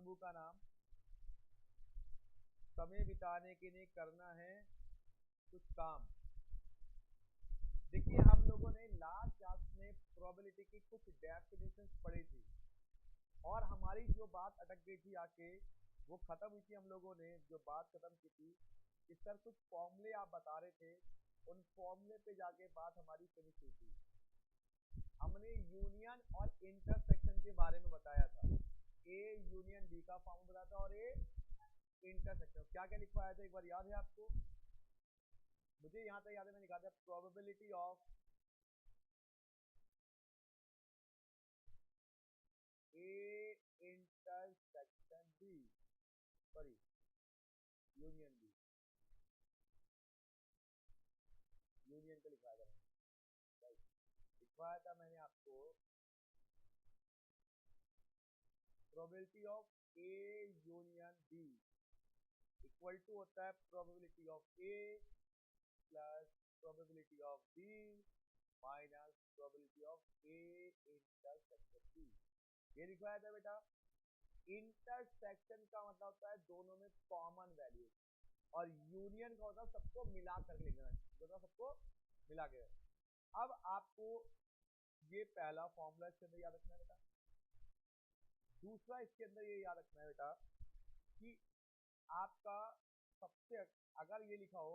तंबू का नाम, समय बिताने के लिए करना है कुछ काम। देखिए हम लोगों ने लास्ट क्लास में प्रोबेबिलिटी की कुछ डेफिनेशंस पढ़ी थी और हमारी जो बात अटक गई थी आके वो खत्म हुई थी। हम लोगों ने जो बात खत्म की थी कि सर कुछ फॉर्मूले आप बता रहे थे, उन फॉर्मूले पे जाके बात हमारी फिनिश हुई थी। हमने यूनियन और इंटरसेक्शन के बारे में बताया था। ए यूनियन बी का फॉर्मूला बताया था और ए इंटरसेक्शन क्या क्या लिखवाया था, एक बार याद है आपको? मुझे यहाँ तक याद है, मैंने लिखा था probability of A intersection B, sorry union B, union को लिखवाया था, लिखवाया था मैंने आपको probability of A union B equal to होता है probability of A plus probability of B minus probability of A intersection B. ये लिखवाया था बेटा। इंटरसेक्शन का मतलब होता है दोनों में कॉमन वैल्यू और यूनियन का होता है सबको मिला कर लिखना, सबको मिला के। अब आपको ये पहला फॉर्मूला इसके अंदर याद रखना है बेटा। दूसरा इसके अंदर ये याद रखना है बेटा कि आपका सबसे अगर ये लिखा हो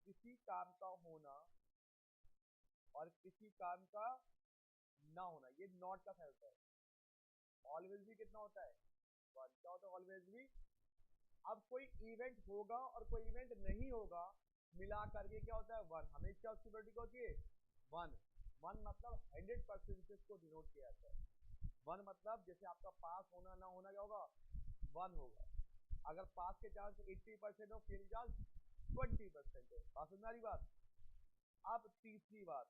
किसी काम का होना और किसी काम का ना होना, ये नॉट का साइन होता है। ऑलवेज भी कितना होता है? वन। क्या होता है ऑलवेज भी? अब कोई इवेंट होगा और कोई इवेंट नहीं होगा, मिला करके क्या होता है? वन। हमेशा उसकी प्रोबेबिलिटी क्या होती है? वन। वन मतलब 100% को डिनोट किया जाता है। वन मतलब जैसे आपका पास होना ना होना क्या होगा? वन होगा। अगर पास के चांस 80% हो, फेल चांस 20% है। बात सुन रही बात? अब तीसरी बात,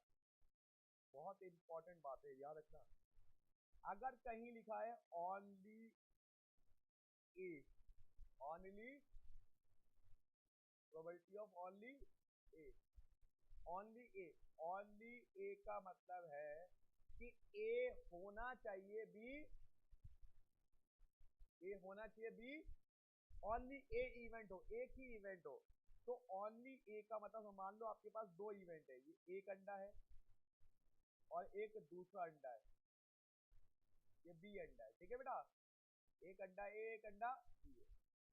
बहुत इंपॉर्टेंट बात है, याद रखना। अगर कहीं लिखा है only A, only probability of only A, only A, only A का मतलब है कि ए होना चाहिए बी, ए होना चाहिए बी, ओनली ए इवेंट हो, एक ही इवेंट हो। तो ओनली ए का मतलब मान लो आपके पास दो इवेंट है, ये एक अंडा है और एक दूसरा अंडा है, ये बी अंडा है, ठीक है बेटा? एक अंडा ए, एक अंडा बी है।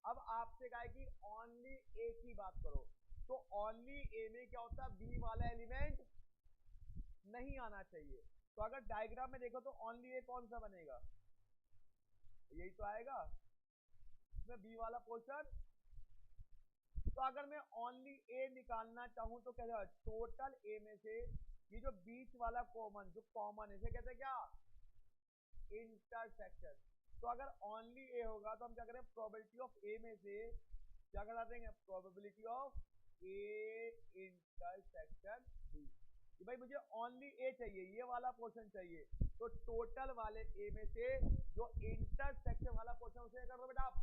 अब आपसे कहा है कि ओनली ए की बात करो, तो ओनली ए में क्या होता है? बी वाला एलिमेंट नहीं आना चाहिए। तो अगर डायग्राम में देखो तो ओनली ए कौन सा बनेगा? यही तो आएगा, इसमें बी वाला पोर्शन। तो अगर मैं ओनली ए निकालना चाहूं तो क्या? टोटल ए में से ये जो बीच वाला कॉमन, जो कॉमन है इसे कहते हैं क्या? इंटरसेक्शन। तो अगर ओनली ए होगा तो हम क्या करें? प्रोबेबिलिटी ऑफ ए में से क्या करा देंगे? Probability of A intersection B. कि भाई मुझे ओनली ए चाहिए, ये वाला पोर्शन चाहिए, तो टोटल वाले ए में से जो इंटरसेक्शन वाला पोर्शन उसे कर दो बेटा आप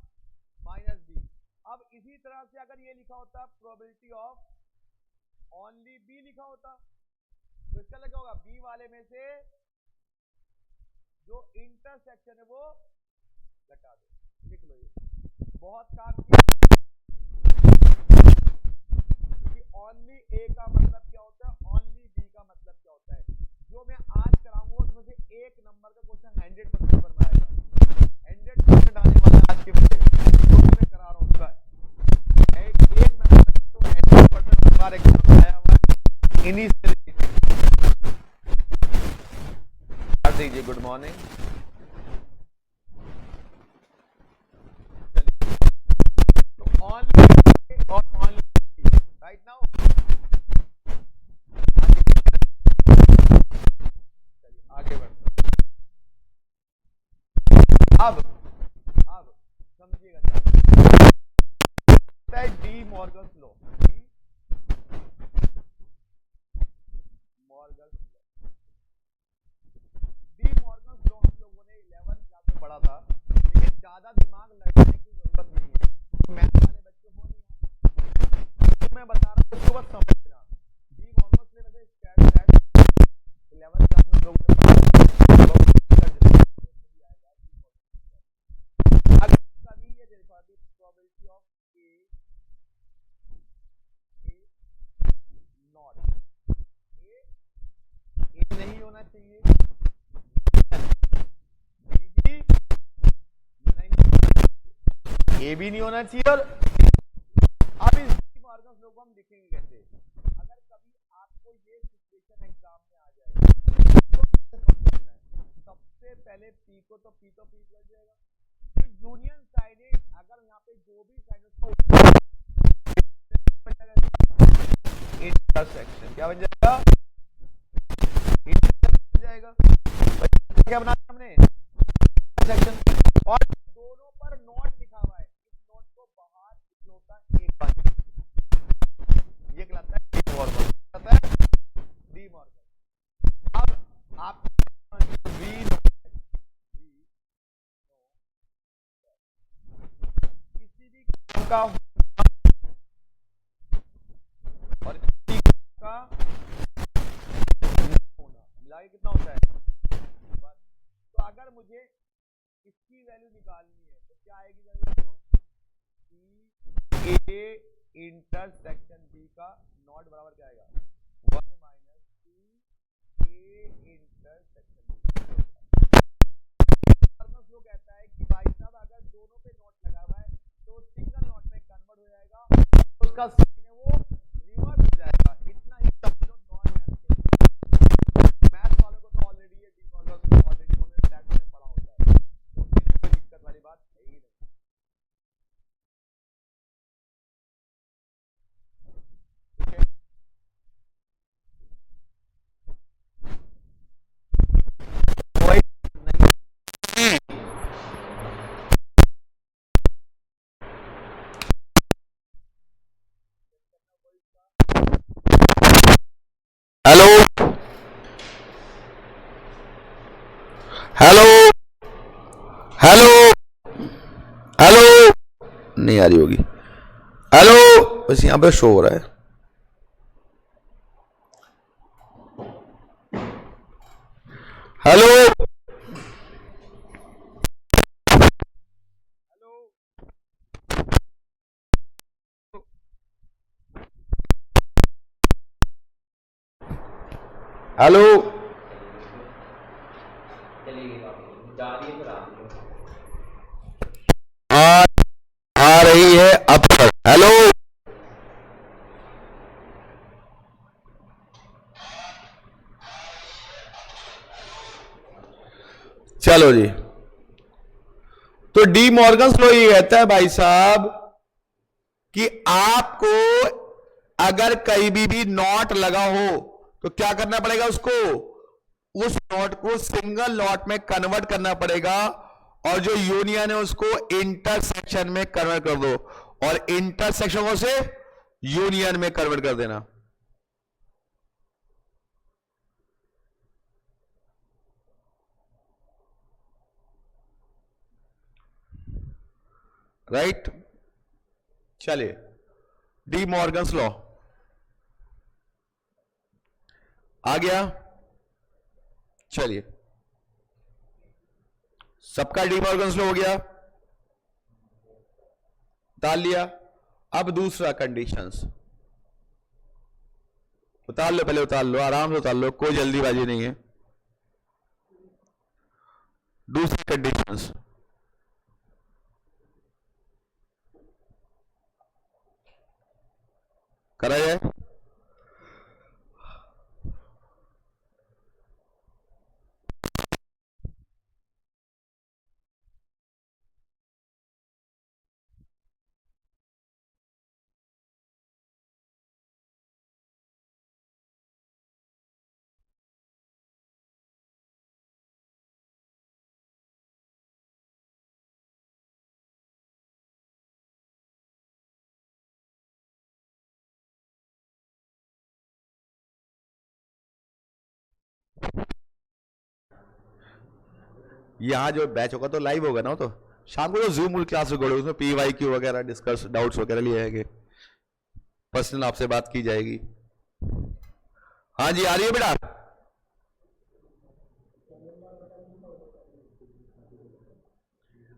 माइनस बी। अब इसी तरह से अगर ये लिखा होता प्रोबेबिलिटी ऑफ ओनली बी लिखा होता तो इसका लगा होगा बी वाले में से जो इंटरसेक्शन है वो घटा दो, लिख लो। ये बहुत काम किया कि ओनली ए का मतलब क्या होता है, ओनली बी का मतलब क्या होता है। जो मैं आज कराऊंगा उसमें से एक नंबर का क्वेश्चन 100% बनवाएगा, 100% आने वाला आज के मुझे जो मैं करा रहा हूँ उसका एक नंबर तो 100% हमारे एग्जाम आया हुआ है। इन्हीं से दीजिए गुड मॉर्निंग। तो ओनली और ओनली राइट नाउ, चलिए आगे बढ़ते। अब समझिएगा क्या है D Morgan's law. D Morgan's law, D Morgan's law हम लोगों ने 11th क्लास में पढ़ा था, लेकिन ज्यादा दिमाग लगाने की जरूरत नहीं है। मैथ वाले बच्चे हो नहीं, तो मैं बता रहा हूँ उसको बस समझना। डी मॉर्गन्स लॉ में से 11th क्लास में लोगों ने पढ़ा। अगर इसका प्रोबेबिलिटी ऑफ ए नॉट, ए नहीं होना चाहिए, बी भी नहीं, ए भी नहीं होना चाहिए। और अब इस डी मॉर्गन लॉ को हम लिखेंगे कैसे? अगर कभी आपको ये सिचुएशन एग्जाम में आ जाए तो कैसे सॉल्व करना है? सबसे पहले पी को तो पी लग जाएगा, तो यूनियन साइड अगर यहाँ पे जो भी साइड इंटरसेक्शन क्या बन जाएगा? बन जाएगा। क्या बना हमने? इंटरसेक्शन। और दोनों पर नॉट लिखा हुआ है, इस नॉट को बाहर इकलौता एक बार, ये कहलाता है डी मॉर्गन, कहलाता है डी मॉर्गन। अब आप वी किसी भी काम का और किसी का होना मिला के कितना होता है? बस। तो अगर मुझे इसकी वैल्यू निकालनी है तो क्या आएगी वैल्यू? ए इंटरसेक्शन बी का नॉट बराबर क्या आएगा? 1 minus C A intersection B. Flow कहता है कि भाई साहब अगर दोनों पे नॉट लगा हुआ है तो सिंगल नॉट में कन्वर्ट हो जाएगा, उसका साइन है वो रिवर्स हो जाएगा। इतना ही समझ लो नॉन मैथ के। मैथ वालों को तो ऑलरेडी ये डी मॉर्गन ऑलरेडी उन्होंने स्टैट में पढ़ा होता है, उनके लिए कोई दिक्कत वाली बात है ही नहीं। हेलो हेलो हेलो हेलो, नहीं आ रही होगी। हेलो, बस यहाँ पे शो हो रहा है। हेलो हेलो, आ रही है अब तक। हेलो, चलो जी। तो डी मॉर्गन लॉ ये कहता है भाई साहब कि आपको अगर कहीं भी नॉट लगा हो तो क्या करना पड़ेगा? उसको, उस नॉट को सिंगल नॉट में कन्वर्ट करना पड़ेगा, और जो यूनियन है उसको इंटरसेक्शन में कन्वर्ट कर दो, और इंटरसेक्शन को से यूनियन में कन्वर्ट कर देना। राइट? चलिए, डी मॉर्गन्स लॉ आ गया। चलिए, सबका डी मॉर्गन्स लॉ हो गया, उतार लिया। अब दूसरा कंडीशंस उतार लो, पहले उतार लो, आराम से उतार लो, कोई जल्दीबाजी नहीं है। दूसरी कंडीशंस करा जाए। यहाँ जो बैच होगा तो लाइव होगा ना, तो शाम को जो जूम क्लास रिकॉर्ड उसमें PYQ वगैरह डिस्कस डाउट्स वगैरह लिए जाएंगे, पर्सनल आपसे बात की जाएगी। हाँ जी, आ रही है बेटा?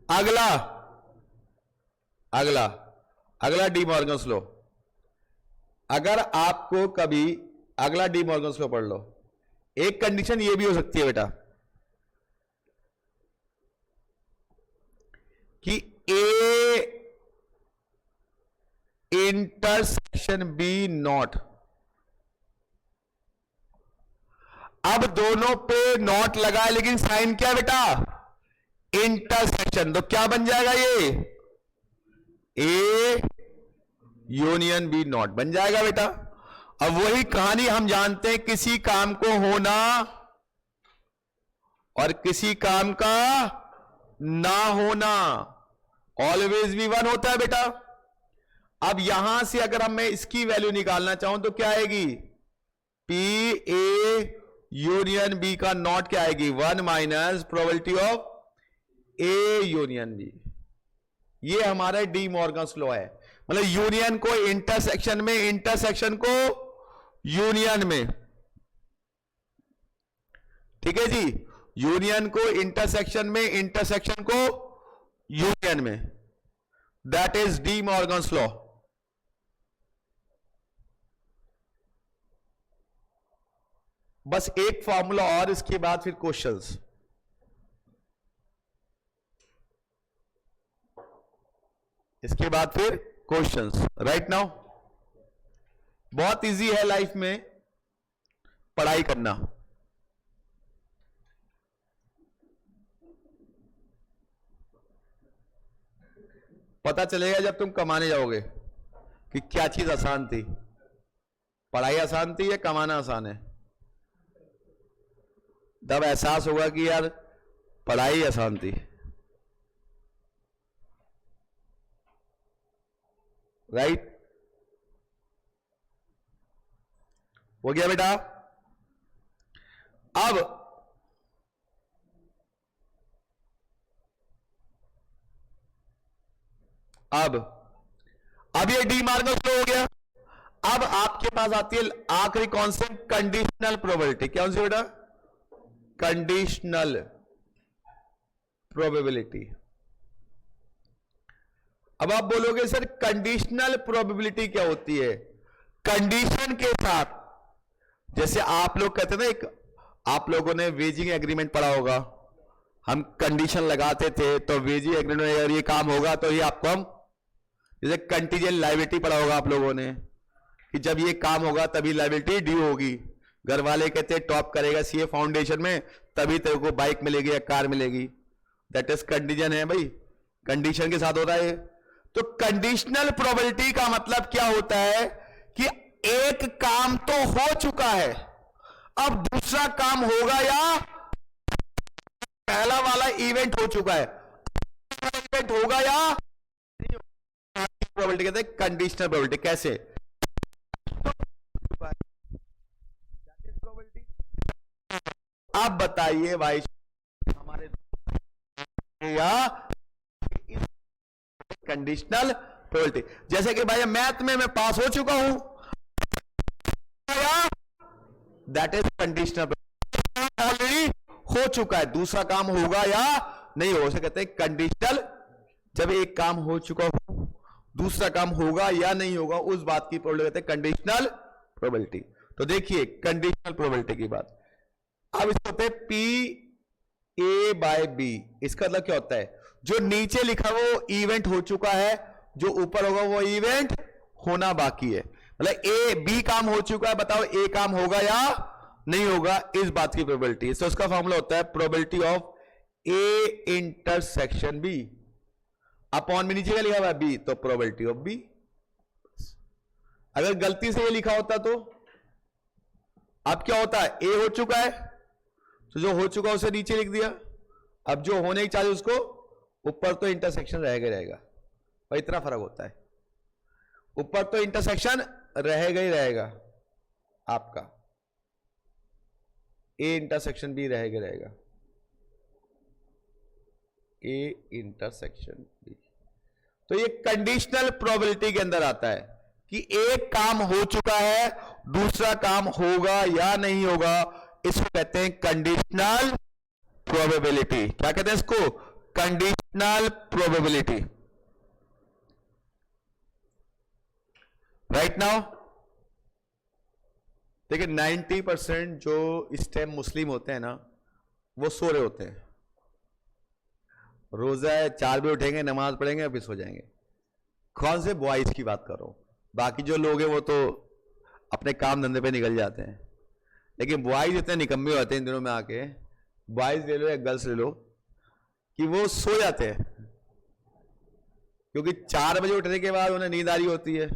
अगला अगला अगला डी मॉर्गन्स लॉ। अगर आपको कभी अगला डी मॉर्गन्स लॉ पढ़ लो, एक कंडीशन ये भी हो सकती है बेटा कि ए इंटरसेक्शन बी नॉट। अब दोनों पे नॉट लगा है, लेकिन साइन क्या बेटा? इंटरसेक्शन। तो क्या बन जाएगा ये? ए यूनियन बी नॉट बन जाएगा बेटा। अब वही कहानी हम जानते हैं, किसी काम को होना और किसी काम का ना होना ऑलवेज भी वन होता है बेटा। अब यहां से अगर हम मैं इसकी वैल्यू निकालना चाहूं तो क्या आएगी? पी ए यूनियन बी का नॉट क्या आएगी? 1 minus probability of A union B. ये हमारा डी मॉर्गन्स लॉ है। मतलब यूनियन को इंटरसेक्शन में, इंटरसेक्शन को यूनियन में। ठीक है जी, यूनियन को इंटरसेक्शन में, इंटरसेक्शन को यूनियन में। That is D Morgan's law. बस एक फॉर्मूला और, इसके बाद फिर क्वेश्चंस। इसके बाद फिर क्वेश्चंस। राइट नाउ बहुत इजी है लाइफ में पढ़ाई करना। पता चलेगा जब तुम कमाने जाओगे कि क्या चीज आसान थी। पढ़ाई आसान थी या कमाना आसान है? तब एहसास होगा कि यार पढ़ाई आसान थी। राइट? हो गया बेटा? अब ये डी मॉर्गन्स लॉ हो गया। अब आपके पास आती है आखिरी कॉन्सेप्ट, कंडीशनल प्रोबेबिलिटी। क्या सी बेटा? Conditional probability. अब आप बोलोगे सर कंडीशनल प्रोबेबिलिटी क्या होती है? कंडीशन के साथ, जैसे आप लोग कहते हैं ना, एक आप लोगों ने वेजिंग एग्रीमेंट पढ़ा होगा। हम कंडीशन लगाते थे तो वेजिंग एग्रीमेंट में अगर ये काम होगा तो ये आपको हम, जैसे कंटीजेंट लायबिलिटी पढ़ा होगा आप लोगों ने कि जब ये काम होगा तभी लायबिलिटी ड्यू होगी। घर वाले कहते हैं टॉप करेगा सीए फाउंडेशन में तभी तेरे को बाइक मिलेगी या कार मिलेगी। दैट इज कंडीशन है भाई, कंडीशन के साथ होता है। तो कंडीशनल प्रोबेबिलिटी का मतलब क्या होता है कि एक काम तो हो चुका है, अब दूसरा काम होगा या पहला वाला इवेंट हो चुका है, इवेंट होगा या नहीं, प्रोबेबिलिटी कहते हैं कंडीशनल प्रोबेबिलिटी। कैसे? आप बताइए भाई हमारे या कंडीशनल प्रोबेबिलिटी। जैसे कि भाई मैथ में मैं पास हो चुका हूं, दैट इज कंडीशनल। ऑलरेडी हो चुका है, दूसरा काम होगा या नहीं हो, उसे कहते हैं कंडीशनल। जब एक काम हो चुका हो, दूसरा काम होगा या नहीं होगा, उस बात की प्रोबेबिलिटी कहते हैं कंडीशनल प्रोबेबिलिटी। तो देखिए कंडीशनल प्रोबेबिलिटी की बात। अब इसको होते हैं पी ए बाय बी। इसका मतलब क्या होता है? जो नीचे लिखा वो इवेंट हो चुका है, जो ऊपर होगा वो इवेंट होना बाकी है। मतलब ए बी काम हो चुका है, बताओ ए काम होगा या नहीं होगा, इस बात की प्रोबेबिलिटी। तो उसका फॉर्मूला होता है probability of A intersection B upon में नीचे क्या लिखा हुआ है बी, तो प्रोबेबिलिटी ऑफ बी। अगर गलती से ये लिखा होता तो अब क्या होता है? ए हो चुका है तो जो हो चुका उसे नीचे लिख दिया, अब जो होने की चाहिए उसको ऊपर, तो इंटरसेक्शन रहेगा रहेगा। और इतना फर्क होता है, ऊपर तो इंटरसेक्शन रहेगा ही रहेगा आपका, ए इंटरसेक्शन भी रहेगा रहेगा, ए इंटरसेक्शन बी। तो ये कंडीशनल प्रोबेबिलिटी के अंदर आता है कि एक काम हो चुका है, दूसरा काम होगा या नहीं होगा, इसको कहते हैं कंडीशनल प्रोबेबिलिटी। क्या कहते हैं इसको? Conditional probability. राइट नाउ देखिए 90% जो इस टाइम मुस्लिम होते हैं ना, वो सो रहे होते हैं। रोजा है, 4 बजे उठेंगे, नमाज पढ़ेंगे, फिर सो जाएंगे। कौन से बॉयज की बात कर रहा हूं, बाकी जो लोग हैं वो तो अपने काम धंधे पे निकल जाते हैं, लेकिन बॉयज इतने निकम्मे होते हैं इन दिनों में आके, बॉयज ले लो या गर्ल्स ले लो, कि वो सो जाते हैं, क्योंकि 4 बजे उठने के बाद उन्हें नींद आ रही होती है।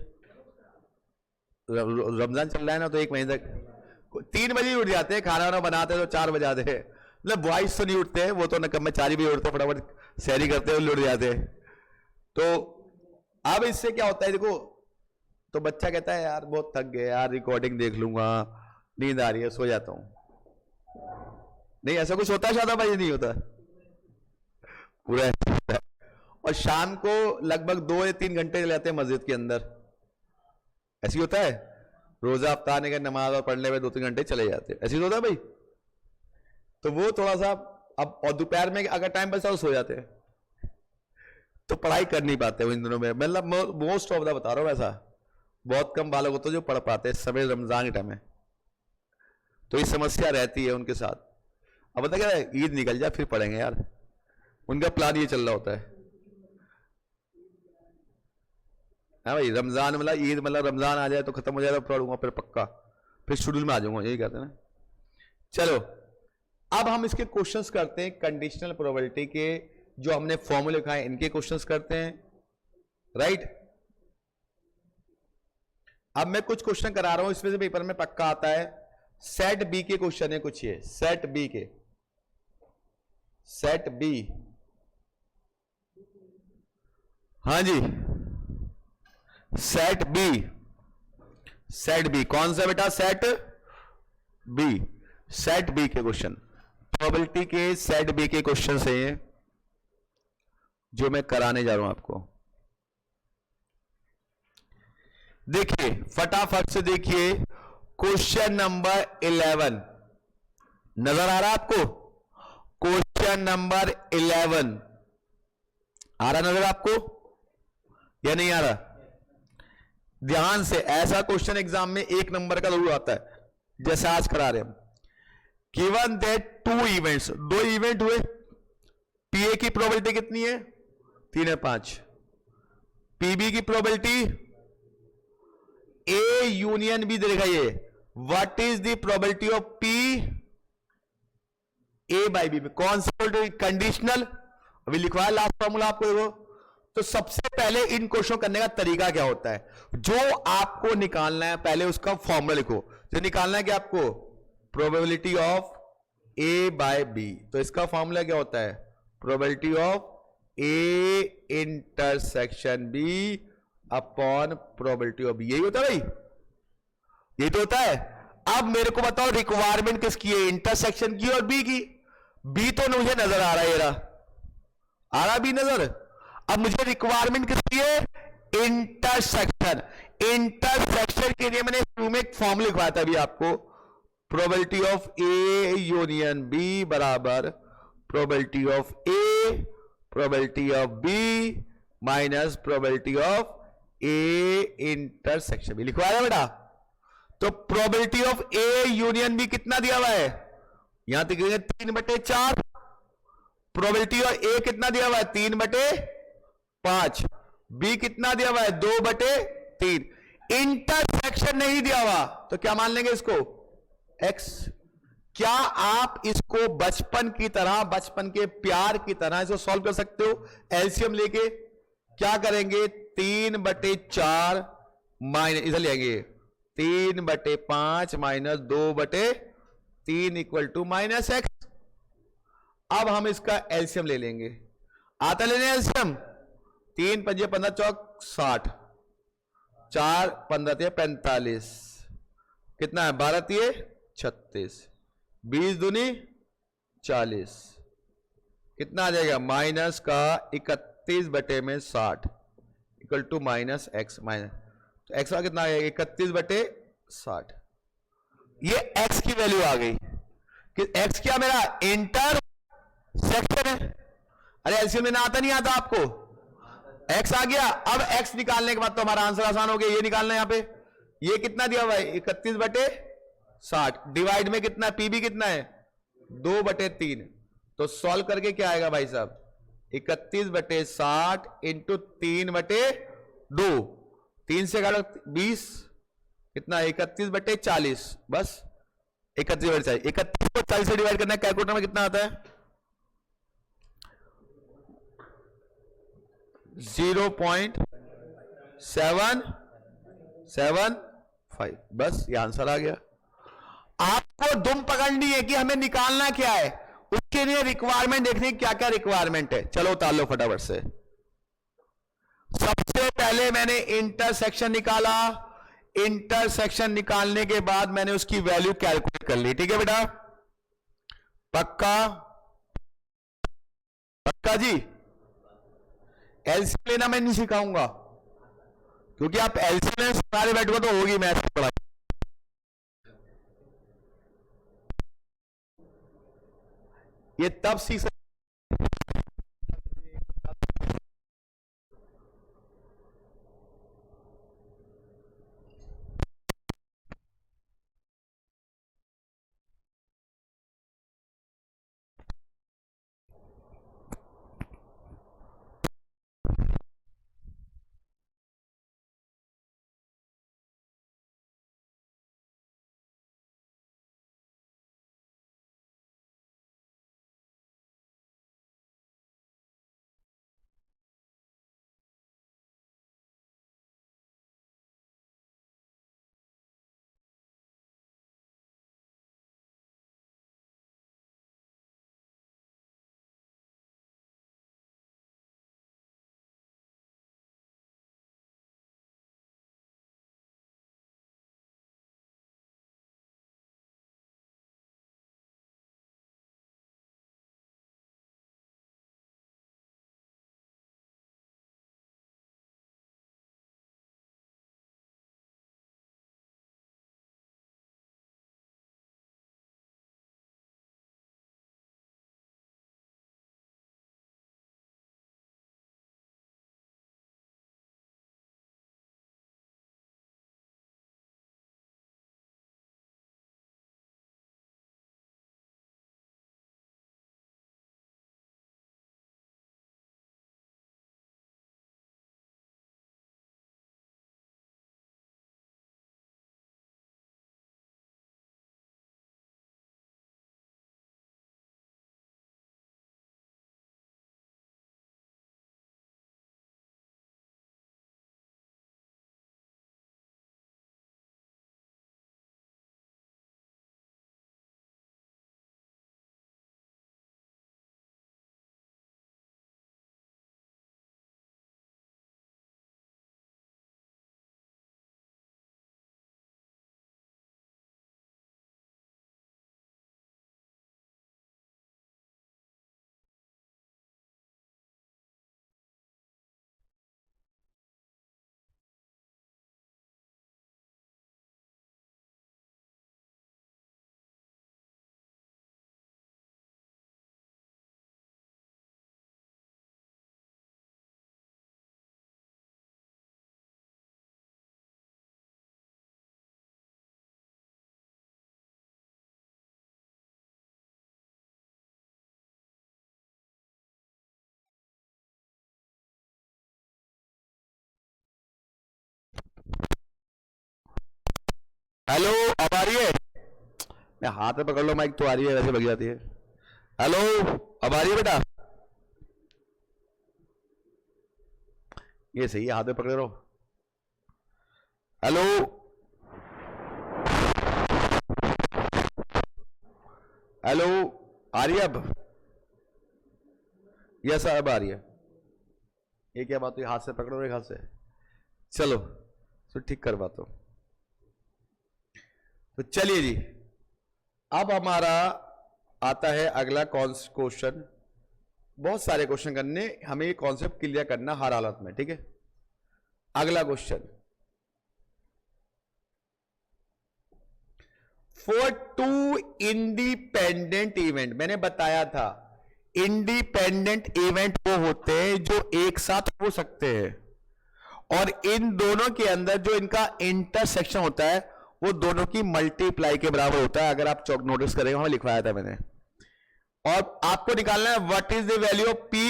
रमजान चल रहा है ना, तो 1 महीने तक 3 बजे उठ जाते हैं, खाना वाना बनाते हैं तो 4 बजे आते हैं। मतलब बॉयज तो नहीं उठते हैं, वो तो नकम्मे 4 बजे उठते, फटाफट सहरी करते हैं, उठ जाते हैं। तो अब इससे क्या होता है, देखो, तो बच्चा कहता है यार बहुत थक गया यार, रिकॉर्डिंग देख लूंगा, नींद आ रही है, सो जाता हूं। नहीं, ऐसा कुछ होता है शादा भाई? नहीं होता पूरा है। और शाम को लगभग 2 या 3 घंटे चले जाते हैं मस्जिद के अंदर, ऐसी होता है। रोजा अफ्तार के नमाज और पढ़ने में 2-3 घंटे चले जाते हैं, ऐसी होता है भाई। तो वो थोड़ा सा अब, और दोपहर में अगर टाइम बचता तो सो जाते हैं, तो पढ़ाई कर नहीं पाते वो इन दिनों में। मतलब मोस्ट ऑफ द बता रहा हूं, ऐसा बहुत कम बालक होते जो पढ़ पाते हैं समय रमजान के टाइम में, तो ये समस्या रहती है उनके साथ। अब बता क्या है, ईद निकल जाए फिर पढ़ेंगे यार, उनका प्लान ये चल रहा होता है। हाँ भाई, रमजान मतलब ईद, मतलब रमजान आ जाए तो खत्म हो जाए तो पढ़ूंगा फिर पक्का, फिर शेड्यूल में आ जाऊंगा, यही कहते हैं ना। चलो अब हम इसके क्वेश्चंस करते हैं, कंडीशनल प्रोबेबिलिटी के जो हमने फॉर्मूले लिखाए इनके क्वेश्चंस करते हैं, राइट। अब मैं कुछ क्वेश्चन करा रहा हूं, इसमें से पेपर में पक्का आता है। सेट बी के क्वेश्चन है कुछ, ये सेट बी के, सेट बी, हाँ जी, सेट बी, सेट बी कौन सा बेटा? सेट बी, सेट बी के क्वेश्चन, प्रोबेबिलिटी के सेट बी के क्वेश्चन है ये जो मैं कराने जा रहा हूं आपको। देखिए फटाफट से देखिए, क्वेश्चन नंबर 11 नजर आ रहा है आपको? क्वेश्चन नंबर 11 आ रहा नजर आपको या नहीं आ रहा? ध्यान से, ऐसा क्वेश्चन एग्जाम में 1 नंबर का जरूर आता है, जैसे आज करा रहे हम। गिवन दैट 2 इवेंट्स, 2 इवेंट हुए, पीए की प्रोबेबिलिटी कितनी है? 3/5। पीबी की प्रोबेबिलिटी ए यूनियन बी दिखाइए, what is the probability of P A by B में? कौन सा कंडीशनल? अभी लिखवाया लास्ट फॉर्मूला आपको, देखो। तो सबसे पहले इन क्वेश्चन करने का तरीका क्या होता है, जो आपको निकालना है पहले उसका फॉर्मूला लिखो। जो निकालना है कि आपको probability of A by B, तो इसका फॉर्मूला क्या होता है? Probability of A intersection B upon probability of B, यही होता है भाई, यही तो होता है। अब मेरे को बताओ रिक्वायरमेंट किसकी है? इंटरसेक्शन की और बी की। बी तो मुझे नजर आ रहा है, ये रहा, आ रहा बी नजर। अब मुझे रिक्वायरमेंट किसकी है? इंटरसेक्शन। इंटरसेक्शन के लिए मैंने शुरू में एक फॉर्मूला लिखवाया था अभी आपको, probability of A union B बराबर probability of A probability of B minus probability of A intersection B, लिखवाया बेटा। तो probability of A union B कितना दिया हुआ है? यहां तक 3/4। प्रोबेबिलिटी ऑफ ए कितना दिया हुआ है? 3/5। बी कितना दिया हुआ है? 2/3। इंटरसेक्शन नहीं दिया हुआ तो क्या मान लेंगे इसको? x। क्या आप इसको बचपन की तरह, बचपन के प्यार की तरह इसको सॉल्व कर सकते हो? एलसीएम लेके क्या करेंगे? 3/4 माइनस, इधर लेंगे 3/5 minus 2/3 equal to minus X. अब हम इसका एलसीएम ले लेंगे, आता लेने एलसीएम। 3 × 5 = 15, 60, 4 × 15 = 45, कितना है? 12 × 36, 20 दूनी 40, कितना आ जाएगा? माइनस का 31/60 equal to minus X. Minus तो एक्स का कितना आएगा? 31/60। ये एक्स की वैल्यू आ गई कि एक्स क्या मेरा इंटरसेक्शन है। अरे एलसीएम में ना आता, नहीं आता आपको? x आ गया। अब x निकालने के बाद तो हमारा आंसर आसान हो गया। ये निकालना है यहां पे, ये कितना दिया हुआ है 31/60, डिवाइड में कितना है, पीबी कितना है 2/3, तो सॉल्व करके क्या आएगा भाई साहब 31/60 इंटू 3/2, 3 से काटो 20, कितना 31/40, बस 31/40, 31 को 40 से डिवाइड करना है, कैलकुलेटर में कितना आता है 0.775, बस ये आंसर आ गया। आपको दुम पकड़नी है कि हमें निकालना क्या है, उसके लिए रिक्वायरमेंट देखनी क्या क्या रिक्वायरमेंट है। चलो उतार लो फटाफट से। सबसे पहले मैंने इंटरसेक्शन निकाला, इंटरसेक्शन निकालने के बाद मैंने उसकी वैल्यू कैलकुलेट कर ली। ठीक है बेटा, पक्का पक्का जी। एलसीएम लेना मैं नहीं सिखाऊंगा, क्योंकि आप एलसीएम सारे बैठो तो होगी मैथ की पढ़ाई। ये तब सीख सकते। हेलो, अब आ रही है? मैं हाथ में पकड़ लो माइक तो आ रही है, वैसे बग जाती है। हेलो, अब आ रही है बेटा? ये सही है, हाथ में पकड़े रहो। हेलो, हेलो, आ रही है अब? यस अब आ रही है। ये क्या बात हुई, हाथ से पकड़ो एक हाथ से? चलो तो ठीक कर बात हो। तो चलिए जी, अब हमारा आता है अगला क्वेश्चन। बहुत सारे क्वेश्चन करने, हमें ये कॉन्सेप्ट क्लियर करना हर हालत में, ठीक है। अगला क्वेश्चन, फॉर 2 इंडिपेंडेंट इवेंट, मैंने बताया था इंडिपेंडेंट इवेंट वो होते हैं जो एक साथ हो सकते हैं, और इन दोनों के अंदर जो इनका इंटरसेक्शन होता है वो दोनों की मल्टीप्लाई के बराबर होता है। अगर आप चौक नोटिस करेंगे, वहां लिखवाया था मैंने। और आपको निकालना है what is the value of P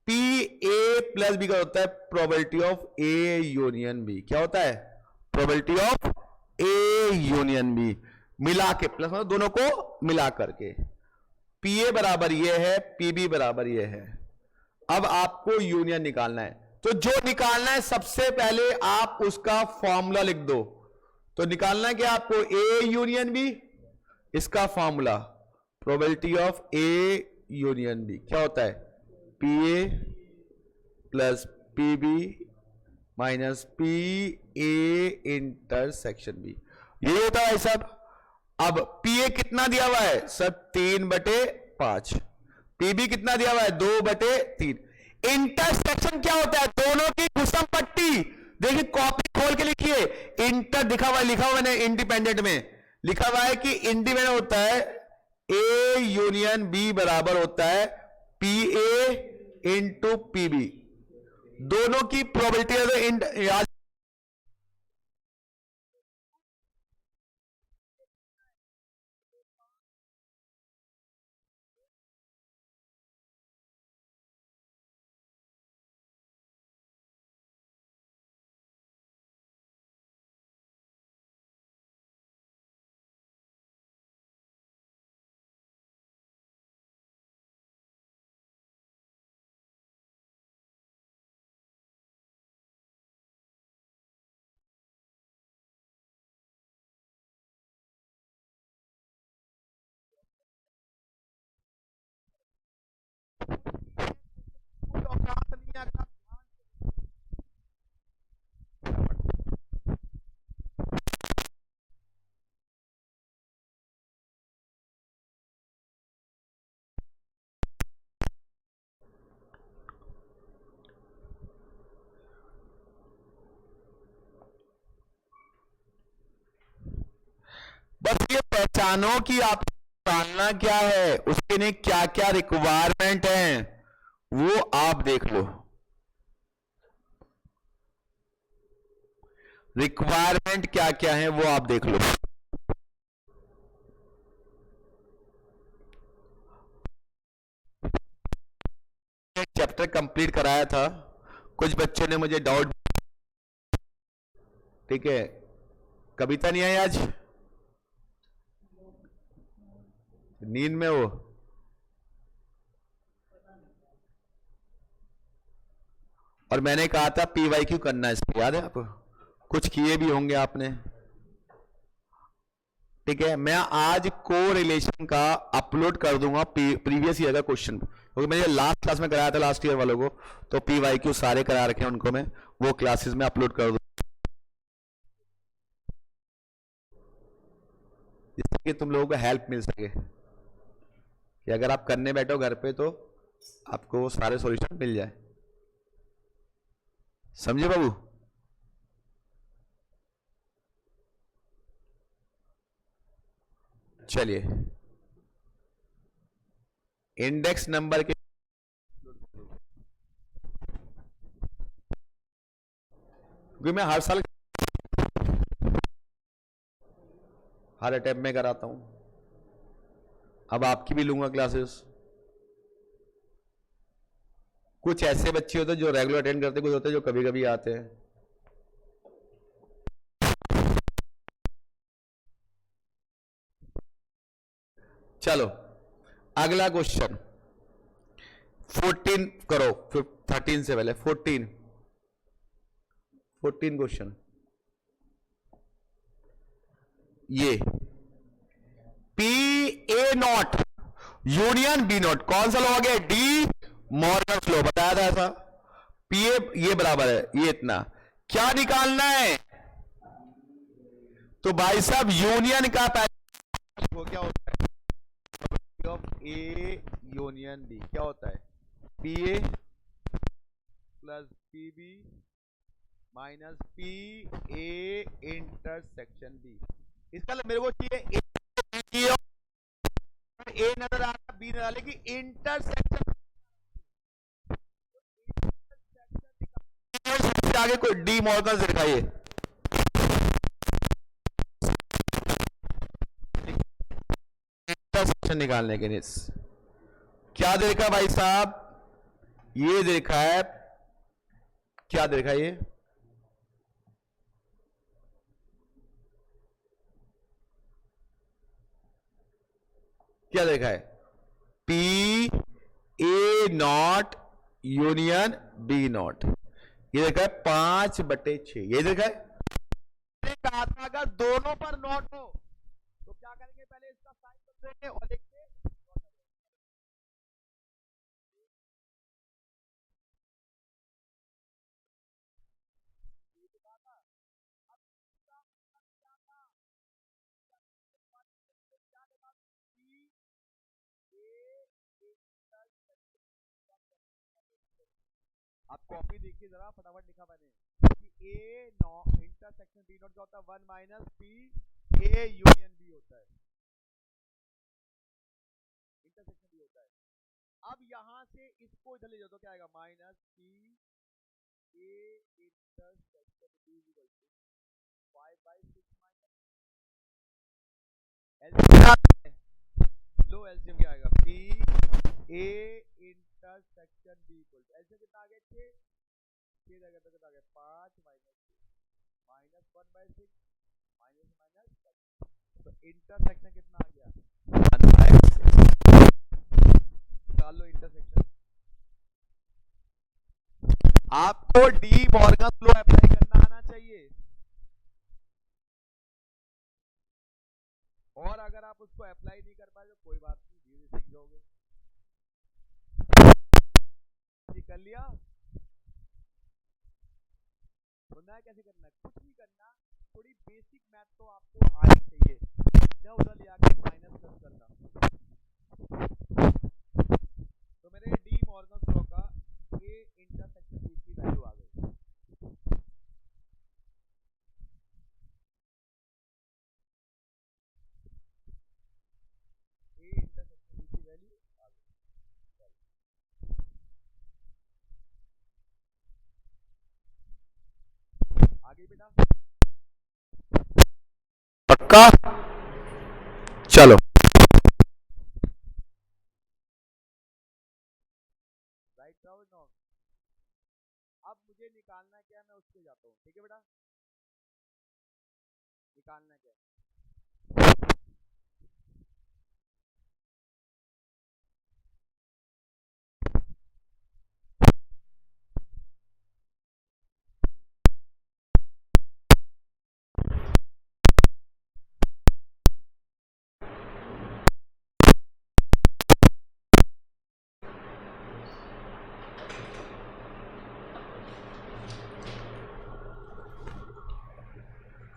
A plus B का होता है probability of A union B. क्या होता है? Probability of A union B, मिला के, प्लस मतलब दोनों को मिला करके। पी ए बराबर ये है, पी बी बराबर ये है। अब आपको यूनियन निकालना है, तो जो निकालना है सबसे पहले आप उसका फॉर्मूला लिख दो। तो निकालना है कि आपको ए यूनियन बी, इसका formula probability of A union B क्या होता है? P A plus P B minus P A intersection B, यही होता है सब। अब पी ए कितना दिया हुआ है सर? 3/5। पीबी कितना दिया हुआ है? 2/3। इंटरसेक्शन क्या होता है? दोनों की घुसम पट्टी। देखिए कॉपी खोल के लिखिए, इंटर लिखा हुआ मैंने, इंडिपेंडेंट में लिखा हुआ है कि इंडिपेंडेंट होता है ए यूनियन बी बराबर होता है P A into P B. दोनों की प्रोबेबिलिटी याद, बस ये पहचानो कि आप जानना क्या है, उसके लिए क्या क्या रिक्वायरमेंट है वो आप देख लो। रिक्वायरमेंट क्या क्या है वो आप देख लो। चैप्टर कंप्लीट कराया था, कुछ बच्चों ने मुझे डाउट, ठीक है। कविता नहीं आई आज, नींद में हो? और मैंने कहा था पीवाई क्यू करना है, इसको याद है आपको? कुछ किए भी होंगे आपने, ठीक है। मैं आज को रिलेशन का अपलोड कर दूंगा प्रीवियस ईयर का क्वेश्चन, क्योंकि मैंने लास्ट क्लास में कराया था लास्ट ईयर वालों को, तो पीवाई क्यू सारे करा रखे हैं उनको, मैं वो क्लासेस में अपलोड कर दूंगा, जिससे कि तुम लोगों को हेल्प मिल सके, कि अगर आप करने बैठो घर पे तो आपको वो सारे सॉल्यूशन मिल जाए। समझे बाबू? चलिए, इंडेक्स नंबर के क्योंकि मैं हर साल हर अटेम्प्ट में कराता हूं, अब आपकी भी लूंगा क्लासेस। कुछ ऐसे बच्चे होते हैं जो रेगुलर अटेंड करते, कुछ होते हैं जो कभी कभी आते हैं। चलो अगला क्वेश्चन 14 करो, 13 से पहले 14 क्वेश्चन। ये P A not union B not कौन सा लॉ आ गया? डी मॉर्गन्स लॉ, बताया था ऐसा। पी ए ये बराबर है ये इतना, क्या निकालना है? तो भाई साहब यूनियन का पहले वो क्या होता है? ऑफ ए यूनियन बी क्या होता है? P A plus P B minus P A intersection B. इसका मेरे को चाहिए ए नजर आ रहा, बी निकाले कि इंटरसेक्शन आगे कोई डी मॉर्गन से दिखाइए। इंटरसेक्शन निकालने के लिए क्या देखा भाई साहब? ये देखा है, क्या देखा ये? क्या देखा है? P A not union B not, ये देखा है 5/6, ये देखा है। मैंने कहा था अगर दोनों पर नॉट हो तो क्या करेंगे, पहले इसका साइन बदलेंगे और लिख के आप कॉपी देखिए जरा, फटाफट लिखा मैंने कि ए इंटरसेक्शन बी नॉट क्या होता है, 1 minus P A union B होता है, इंटरसेक्शन बी होता है। अब यहां से इसको इधर ले जाओ तो क्या आएगा, minus P A intersection B equal to 5/6 minus LCM, लो एलसीएम क्या आएगा, P A intersection B equal to LCM कितना आ गया, 6 जगह तो कितना आ गया, 5 माइनस 1/6 माइनस माइनस, तो इंटरसेक्शन कितना आ गया, 1/6। निकाल लो इंटरसेक्शन। आपको डी मॉर्गन लॉ अप्लाई करना आना चाहिए, और अगर आप उसको अप्लाई नहीं कर पाए तो कोई बात नहीं, धीरे सीख जाओगे। कर लिया, सुनना है कैसे करना है, कुछ नहीं करना, थोड़ी बेसिक मैथ तो आपको आनी चाहिए। इधर उधर ले आके माइनस प्लस करना, तो मेरे डी मॉर्गन लॉ का ए इंटरसेक्शन बी की वैल्यू आ गई। ए इंटरसेक्शन बी की वैल्यू आ गई। आगे बेटा पक्का, चलो राइट राउंड नॉट। अब मुझे निकालना क्या है, मैं उस पे जाता हूँ, ठीक है बेटा, निकालना क्या है,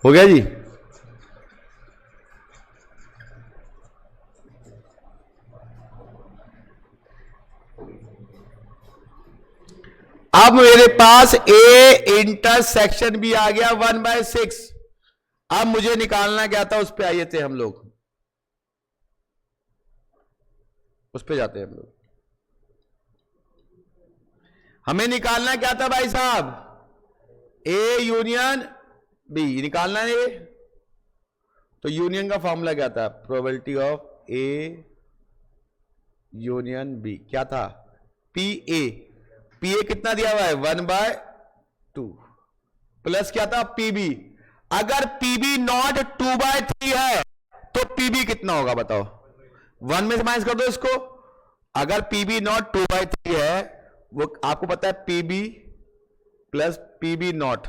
हो गया जी। अब मेरे पास ए इंटरसेक्शन भी आ गया 1/6। अब मुझे निकालना क्या था, उस पे आए थे हम लोग, उस पे जाते हैं हम लोग। हमें निकालना क्या था भाई साहब, ए यूनियन बी निकालना है ये, तो यूनियन का फॉर्मूला क्या था, probability of A union B क्या था, पी ए कितना दिया हुआ है, 1/2 प्लस क्या था, पीबी। अगर पीबी नॉट 2/3 है तो पीबी कितना होगा बताओ, 1 में से माइनस कर दो इसको। अगर पीबी नॉट 2/3 है, वो आपको पता है पीबी प्लस पीबी नॉट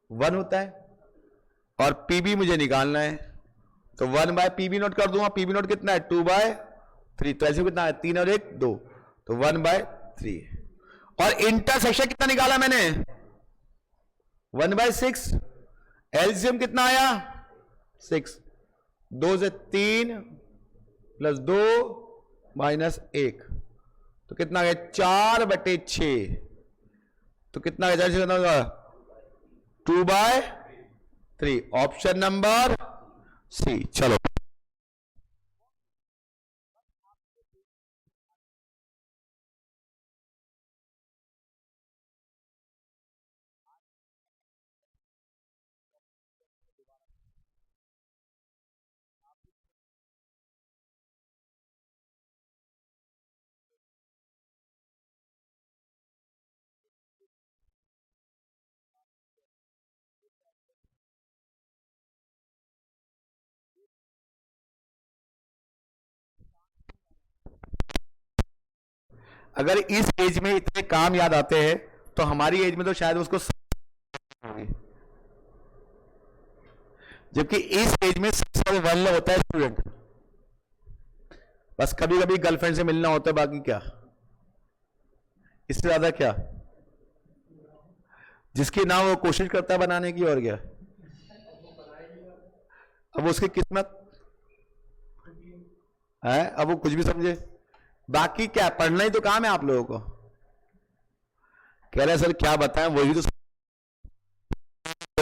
1 होता है, और पीबी मुझे निकालना है, तो 1/पीबी नॉट कर दूंगा। पीबी नॉट कितना है, 2/3, तो ऐसे कितना है, 3 और 1 2, तो 1/3। और इंटरसेक्शन कितना निकाला मैंने, 1/6। एलसीएम कितना आया, 6, 2 से 3 प्लस 2 माइनस 1, तो कितना गया, 4/6, तो कितना गया, 2/3, ऑप्शन नंबर सी। चलो अगर इस एज में इतने काम याद आते हैं तो हमारी एज में तो शायद उसको जबकि इस एज में सबसे वल्ल होता है स्टूडेंट। बस कभी कभी गर्लफ्रेंड से मिलना होता है, बाकी क्या, इससे ज्यादा क्या। जिसकी ना वो कोशिश करता है बनाने की, और क्या। अब उसकी किस्मत है, अब वो कुछ भी समझे। बाकी क्या, पढ़ना ही तो काम है आप लोगों को। कह रहे सर क्या बताएं, वही तो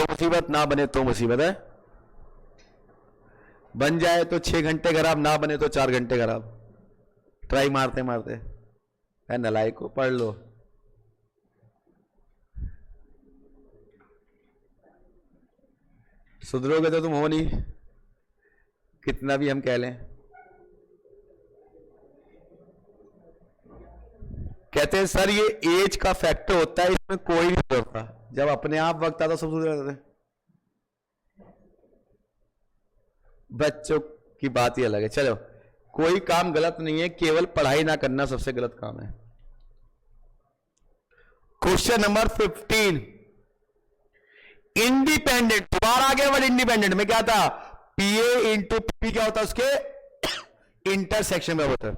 मुसीबत, ना बने तो मुसीबत है। बन जाए तो 6 घंटे खराब, ना बने तो 4 घंटे खराब। ट्राई मारते मारते है, नलायक को पढ़ लो। सुधरोगे तो तुम हो नहीं, कितना भी हम कह लें। कहते हैं सर ये एज का फैक्टर होता है, इसमें कोई नहीं सुधरता। जब अपने आप वक्त आता सब सुधर जाते। बच्चों की बात ही अलग है। चलो, कोई काम गलत नहीं है, केवल पढ़ाई ना करना सबसे गलत काम है। Question number 15, independent. दोबारा आ गया वर्ड इंडिपेंडेंट में, क्या था, पीए इंटू पी, क्या होता है उसके इंटरसेक्शन में होता है।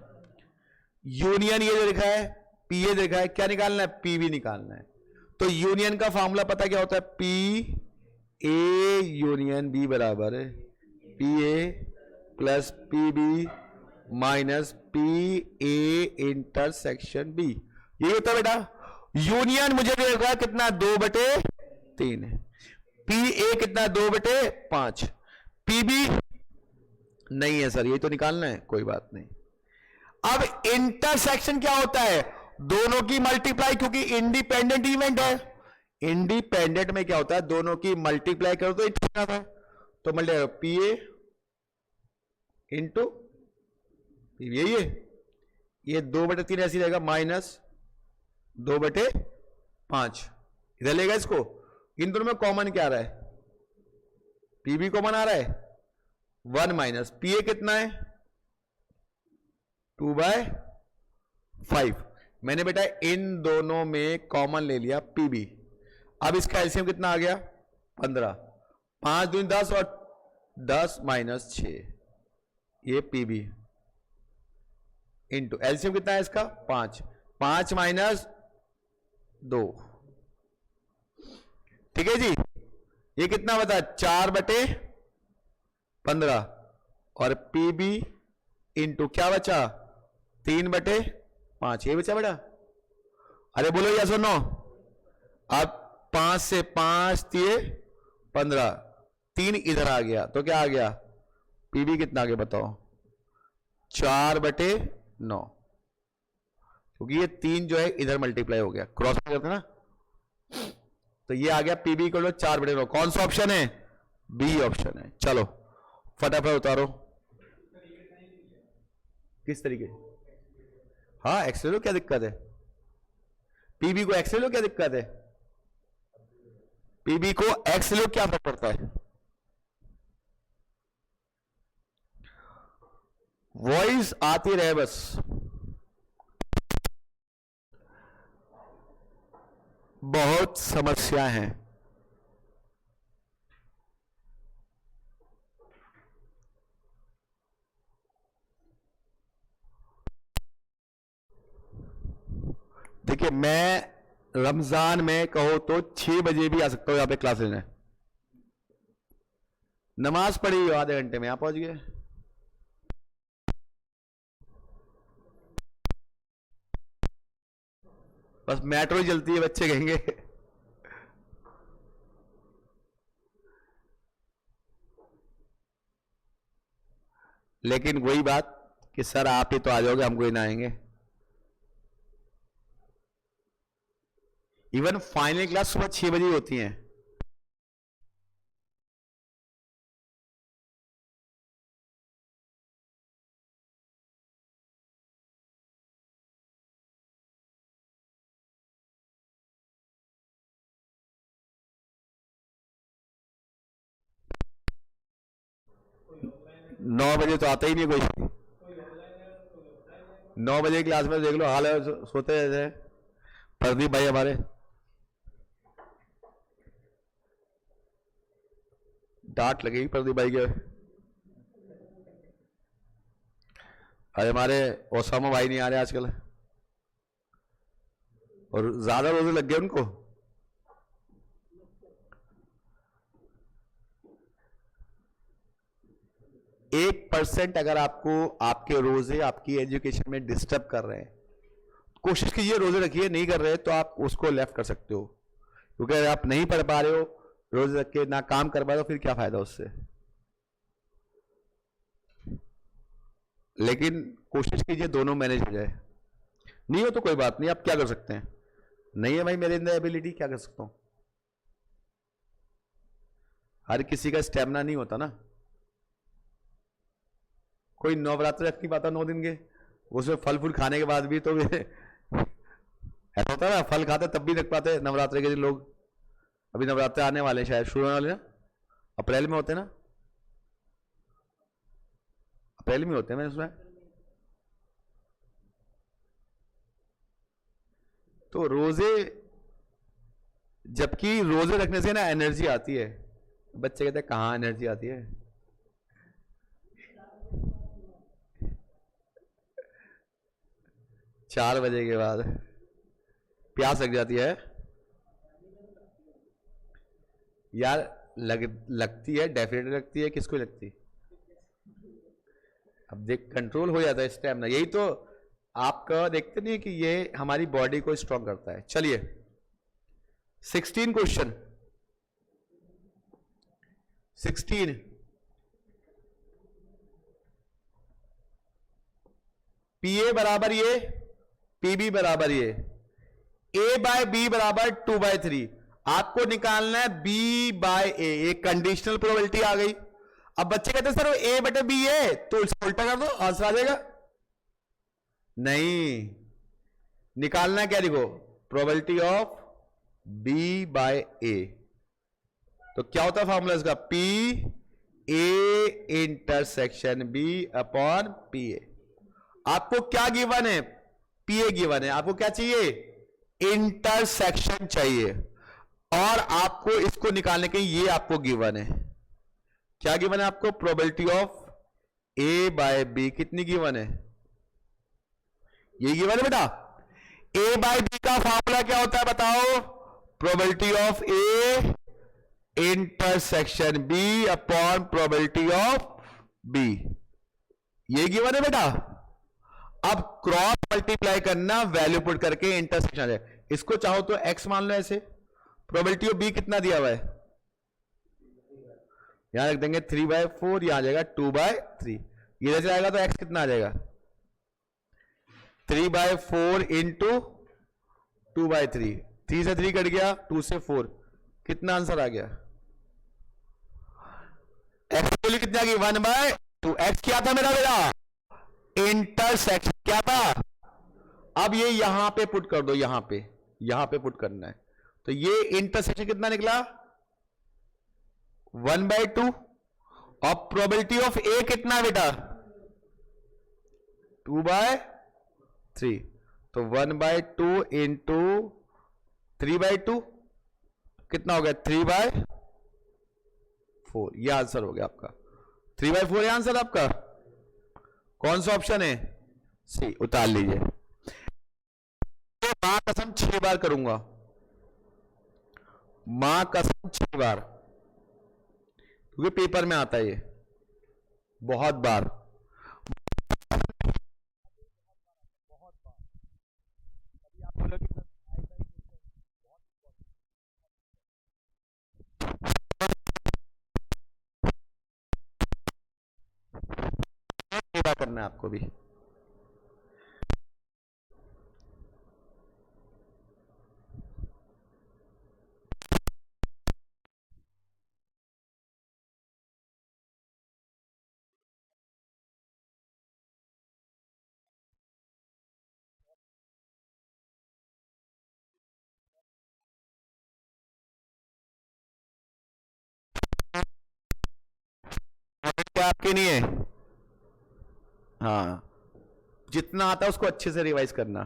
यूनियन ये जो लिखा है, पीए लिखा है, क्या निकालना है, पीवी निकालना है। तो यूनियन का फॉर्मूला पता क्या होता है, पी ए यूनियन बी बराबर P A plus P B minus P A intersection B. ये होता है बेटा। यूनियन मुझे देगा कितना, 2/3 है। पी ए कितना, 2/5। पी बी नहीं है सर, ये तो निकालना है, कोई बात नहीं। अब इंटरसेक्शन क्या होता है, दोनों की मल्टीप्लाई, क्योंकि इंडिपेंडेंट इवेंट है। इंडिपेंडेंट में क्या होता है, दोनों की मल्टीप्लाई करो तो इंटर आता है। तो multiply P A into P, यही है। ये 2/3 ऐसी रहेगा, माइनस 2/5 इधर लेगा इसको। इन दोनों में कॉमन क्या आ रहा है, पीबी कॉमन आ रहा है, 1 माइनस पी ए कितना है, 2/5। मैंने बेटा इन दोनों में कॉमन ले लिया पीबी। अब इसका एलसीएम कितना आ गया, 15। 5 दूनी 10 और 10 माइनस 6, ये पीबी इंटू एलसीएम कितना है इसका, 5। 5 माइनस 2, ठीक है जी। ये कितना बता, 4/15 और पीबी इंटू क्या बचा, 3/5, ये बचा बेटा। अरे बोलो या सुनो। अब 5 से 5 दिए 15, 3 इधर आ गया तो क्या आ गया, पीबी कितना आ गया बताओ, 4/9, क्योंकि ये 3 जो है इधर मल्टीप्लाई हो गया, क्रॉस करते ना, तो ये आ गया पीबी को 4/9। कौन सा ऑप्शन है, बी ऑप्शन है। चलो फटाफट उतारो। किस तरीके, हाँ एक्स ले लो, क्या दिक्कत है। पीबी को एक्स ले लो, क्या दिक्कत है। पीबी को एक्स ले लो, क्या फर्क पड़ता है। वॉइस आती रहे बस। बहुत समस्या हैं। देखिए मैं रमजान में कहो तो 6 बजे भी आ सकता हूं यहां पे क्लास लेने। नमाज पढ़ी आधे घंटे में यहां पहुंच गए। बस मेट्रो चलती है, बच्चे कहेंगे। लेकिन वही बात कि सर आप ही तो आ जाओगे, हम कोई ना आएंगे। इवन फाइनल क्लास सुबह 6 बजे होती हैं। नौ बजे तो आता ही नहीं कोई। 9 बजे क्लास में देख लो हाल है, सोते रहते हैं प्रदीप भाई हमारे। डांट लगेगी प्रदीप भाई के। अरे हमारे ओसामा भाई नहीं आ रहे आजकल, और ज्यादा रोजे लग गए उनको। एक परसेंट अगर आपको आपके रोजे आपकी एजुकेशन में डिस्टर्ब कर रहे हैं, कोशिश कीजिए रोजे रखिए। नहीं कर रहे तो आप उसको लेफ्ट कर सकते हो, क्योंकि अगर आप नहीं पढ़ पा रहे हो, रोजे रख के ना काम कर पा रहे हो, फिर क्या फायदा उससे। लेकिन कोशिश कीजिए दोनों मैनेज हो जाए। नहीं हो तो कोई बात नहीं, आप क्या कर सकते हैं। नहीं है भाई मेरे अंदर एबिलिटी, क्या कर सकता हूं। हर किसी का स्टेमिना नहीं होता ना। कोई नवरात्र रख नहीं पाता 9 दिन के, उसमें फल फूल खाने के बाद भी तो ऐसा होता है ना, फल खाते तब भी रख पाते नवरात्र के दिन लोग। अभी नवरात्र आने वाले शायद शुरू होने वाले ना, अप्रैल में होते ना, अप्रैल में होते हैं मैंने सुना। तो रोजे, जबकि रोजे रखने से ना एनर्जी आती है। बच्चे कहते हैं कहां एनर्जी आती है। 4 बजे के बाद प्यास लग जाती है यार। लगती है, डेफिनेटली लगती है। किसको लगती है। अब देख कंट्रोल हो जाता है स्टेमिना। यही तो आपका देखते नहीं कि ये हमारी बॉडी को स्ट्रांग करता है। चलिए 16 क्वेश्चन 16। पी ए बराबर ये, पी बी बराबर ये, ए बाय बी बराबर 2/3। आपको निकालना है बी बाय ए। एक कंडीशनल प्रोबेबिलिटी आ गई। अब बच्चे कहते हैं सर ए बटे बी है, तो इसको उल्टा कर दो, आंसर आ जाएगा। नहीं, निकालना क्या, देखो probability of B by A. तो क्या होता है फॉर्मूला इसका, P A intersection B upon P A. आपको क्या गिवन है, पी ए गिवन है। आपको क्या चाहिए, इंटरसेक्शन चाहिए, और आपको इसको निकालने के लिए ये आपको गिवन है। क्या गिवन है आपको, probability of A by B. कितनी गिवन है, ये गिवन है बेटा। ए बाय बी का फॉर्मूला क्या होता है बताओ, probability of A intersection B upon probability of B. ये गिवन है बेटा। अब क्रॉस मल्टीप्लाई करना, वैल्यू पुट करके इंटरसेक्शन आ जाए। इसको चाहो तो x मान लो ऐसे। प्रोबेबिलिटी ऑफ b कितना दिया हुआ है, यहां रख देंगे 3/4, यहां आ जाएगा 2/3। इधर से आएगा तो x कितना आ जाएगा, 3/4 इंटू 2/3। 3 से 3 कट गया, 2 से 4, कितना आंसर आ गया। x की वैल्यू कितना आ गई, 1/2। x क्या था मेरा बेटा, इंटरसेक्शन क्या था। अब ये यहां पे पुट कर दो, यहां पे पुट करना है। तो ये इंटरसेक्शन कितना निकला, 1/2। और प्रोबेबिलिटी ऑफ ए कितना बेटा, 2/3। तो 1/2 इंटू 3/2 कितना हो गया, 3/4। ये आंसर हो गया आपका, 3/4 है आंसर आपका। कौन सा ऑप्शन है, सी, उतार लीजिए। तो मां कसम 6 बार करूंगा, मां कसम 6 बार, क्योंकि पेपर में आता है ये बहुत बार। अभी आप बोलोगे सर बहुत करना है आपको भी। क्या आपके नहीं है, हाँ जितना आता है उसको अच्छे से रिवाइज करना,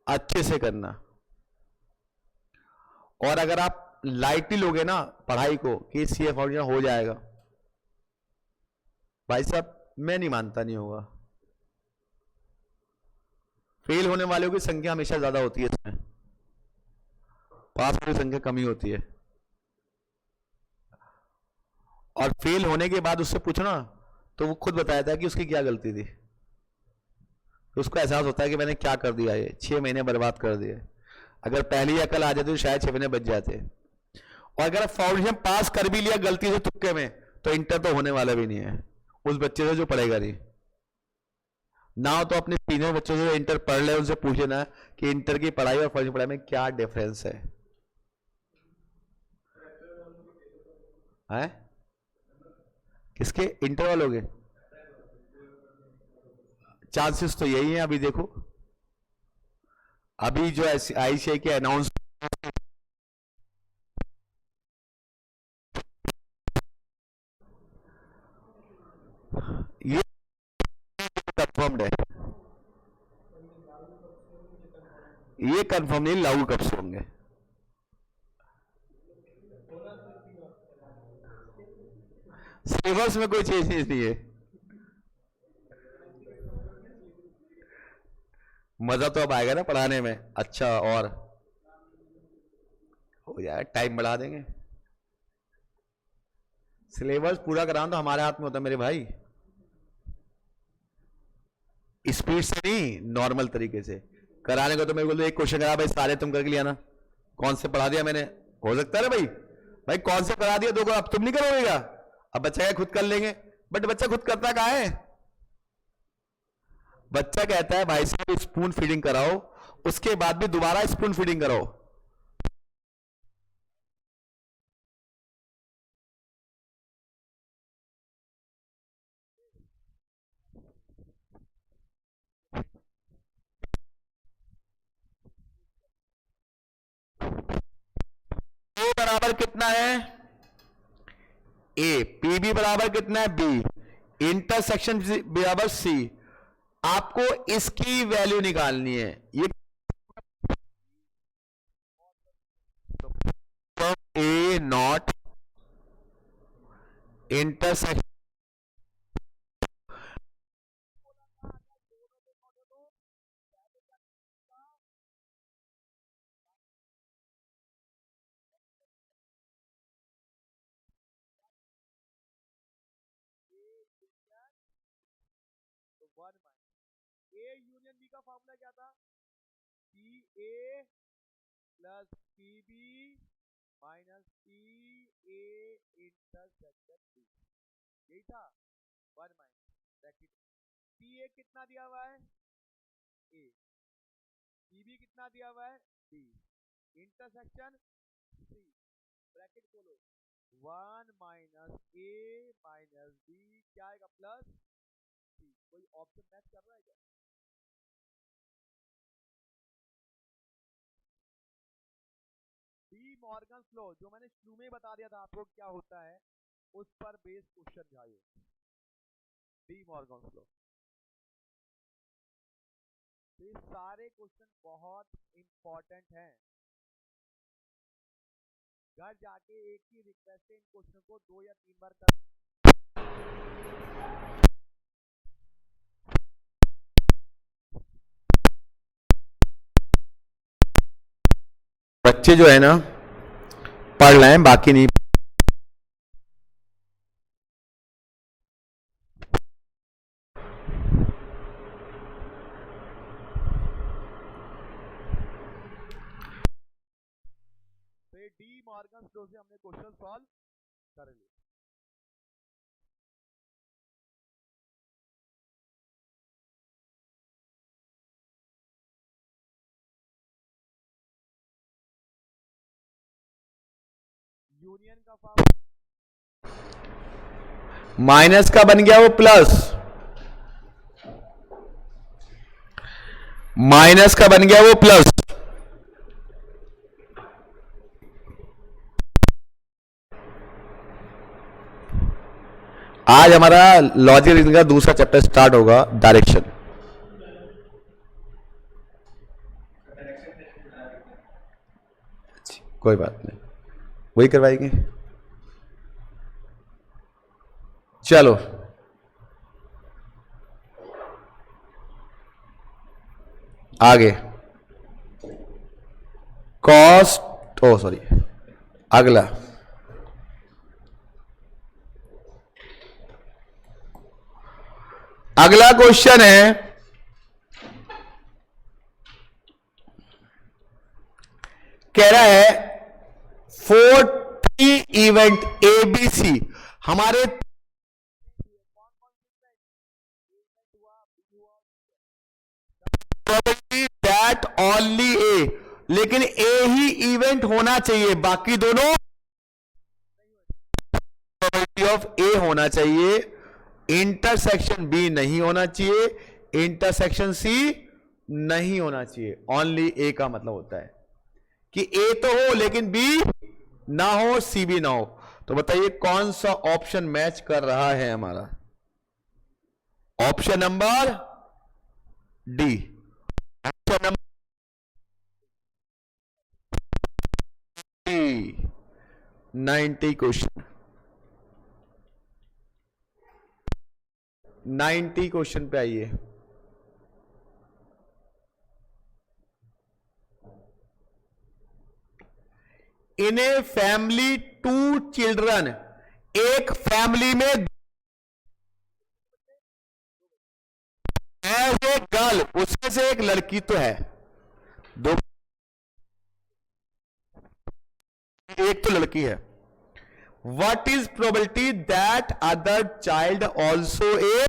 अच्छे से करना। और अगर आप लाइटली लोगे ना पढ़ाई को कि सीए फाउंडेशन हो जाएगा, भाई साहब मैं नहीं मानता नहीं होगा। फेल होने वालों की संख्या हमेशा ज्यादा होती है इसमें, पास की संख्या कमी होती है। और फेल होने के बाद उससे पूछना तो वो खुद बताया था कि उसकी क्या गलती थी, तो उसको एहसास होता है कि मैंने क्या कर दिया, ये 6 महीने बर्बाद कर दिए। अगर पहली अकल आ जाती तो शायद 6 महीने बच जाते। और अगर फाउंडेशन पास कर भी लिया गलती से तुक्के में, तो इंटर तो होने वाला भी नहीं है उस बच्चे से जो पढ़ेगा नहीं। ना तो अपने सीनियर बच्चों से इंटर पढ़ ले, उनसे पूछ लेना कि इंटर की पढ़ाई और फाउंडेशन पढ़ाई में क्या डिफरेंस है। किसके इंटर वालों के चांसेस तो यही है। अभी देखो, अभी जो आईसीआई के अनाउंस, ये कंफर्म्ड है, ये कंफर्म नहीं लागू कब से होंगे। सिलेबस में कोई चीज नहीं है, मजा तो अब आएगा ना पढ़ाने में अच्छा, और हो जाए टाइम बढ़ा देंगे। सिलेबस पूरा कराना तो हमारे हाथ में होता है मेरे भाई, स्पीड से नहीं नॉर्मल तरीके से कराने को। तो मैं बोलूँ एक क्वेश्चन करा भाई सारे तुम करके लिया ना, कौन से पढ़ा दिया मैंने, हो सकता है ना भाई, भाई कौन से पढ़ा दिया, दो को अब तुम नहीं करोगे, अब बच्चा क्या खुद कर लेंगे। बट बच्चा खुद करता कहाँ है, बच्चा कहता है भाई साहब स्पून फीडिंग कराओ, उसके बाद भी दोबारा स्पून फीडिंग कराओ। ए बराबर कितना है, ए, पीबी बराबर कितना है, बी, इंटरसेक्शन बराबर सी। आपको इसकी वैल्यू निकालनी है। ये ए नॉट इंटरसेक्शन, तो 1 माइनस ए यूनियन बी का फॉर्मूला क्या था, P A plus P B minus P A intersection B, यही था 1 माइनस ब्रैकेट। पी ए कितना दिया हुआ है, ए, पी बी कितना दिया हुआ है, बी, इंटरसेक्शन सी, ब्रैकेट खोलो, 1 माइनस ए माइनस बी क्या आएगा, प्लस सी। कोई ऑप्शन मैच कर रहा है क्या, डी मॉर्गन लॉ जो मैंने शुरू में बता दिया था आपको क्या होता है, उस पर बेस क्वेश्चन था ये, डी मॉर्गन लॉ। तो ये सारे क्वेश्चन बहुत इंपॉर्टेंट हैं, घर जाके एक ही रिक्वेस्ट है इन क्वेश्चन को 2 या 3 बार कर। बच्चे जो है ना पढ़ रहे हैं बाकी नहीं। डी मॉर्गन लॉ से हमने क्वेश्चन सॉल्व कर लिए। यूनियन का फॉर्मूला माइनस का बन गया वो प्लस, माइनस का बन गया वो प्लस, आज हमारा लॉजिक रीजनिंग का दूसरा चैप्टर स्टार्ट होगा, डायरेक्शन। कोई बात नहीं, वही करवाएंगे। चलो आगे, कॉस्ट, ओ सॉरी, अगला क्वेश्चन है, कह रहा है 4 इवेंट ABC हमारे प्रोबेबिलिटी दैट ओनली ए, लेकिन ए ही इवेंट होना चाहिए, बाकी दोनों प्रोबेबिलिटी ऑफ ए होना चाहिए, इंटरसेक्शन बी नहीं होना चाहिए, इंटरसेक्शन सी नहीं होना चाहिए। ओनली ए का मतलब होता है कि ए तो हो लेकिन बी ना हो, सी भी ना हो। तो बताइए कौन सा ऑप्शन मैच कर रहा है हमारा? Option number D. Option number 90 question, 90 question पे आइए। इन ए फैमिली 2 चिल्ड्रन, एक फैमिली में एज ए गर्ल, उसमें से एक लड़की तो है, दो, एक तो लड़की है। What is probability that other child also a,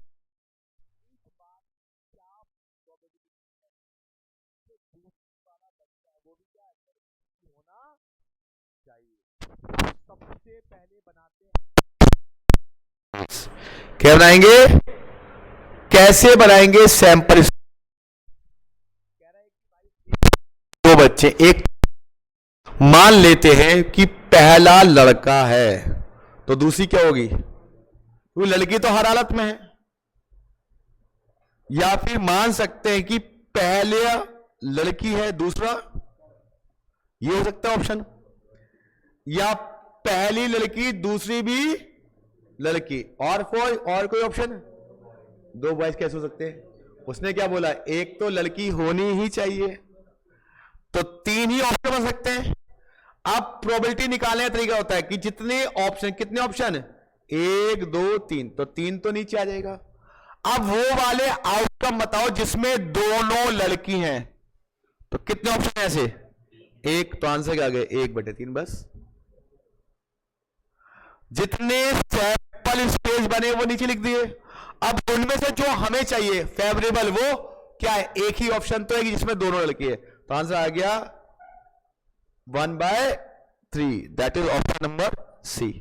सबसे पहले बनाते हैं, क्या बनाएंगे, कैसे बनाएंगे सैंपल? कह रहा है कि दो बच्चे, एक मान लेते हैं कि पहला लड़का है, तो दूसरी क्या होगी? वो लड़की तो हर हालत में है। या फिर मान सकते हैं कि पहले लड़की है, दूसरा, ये हो सकता है ऑप्शन, या पहली लड़की दूसरी भी लड़की, और कोई ऑप्शन? दो बॉयज कैसे हो सकते हैं? उसने क्या बोला, एक तो लड़की होनी ही चाहिए, तो 3 ही ऑप्शन बन सकते हैं। अब प्रोबेबिलिटी निकालने का तरीका होता है कि जितने ऑप्शन, कितने ऑप्शन, 1 2 3, तो 3 तो नीचे आ जाएगा। अब वो वाले आउटकम बताओ जिसमें दोनों लड़की हैं, तो कितने ऑप्शन है ऐसे? 1, तो आंसर क्या आ गया, 1/3 बस। जितने सैंपल स्पेस बने वो नीचे लिख दिए। अब उनमें से जो हमें चाहिए फेवरेबल, वो क्या है? एक ही ऑप्शन तो है कि जिसमें दोनों लड़की है, तो आंसर आ गया 1/3, that is option number C.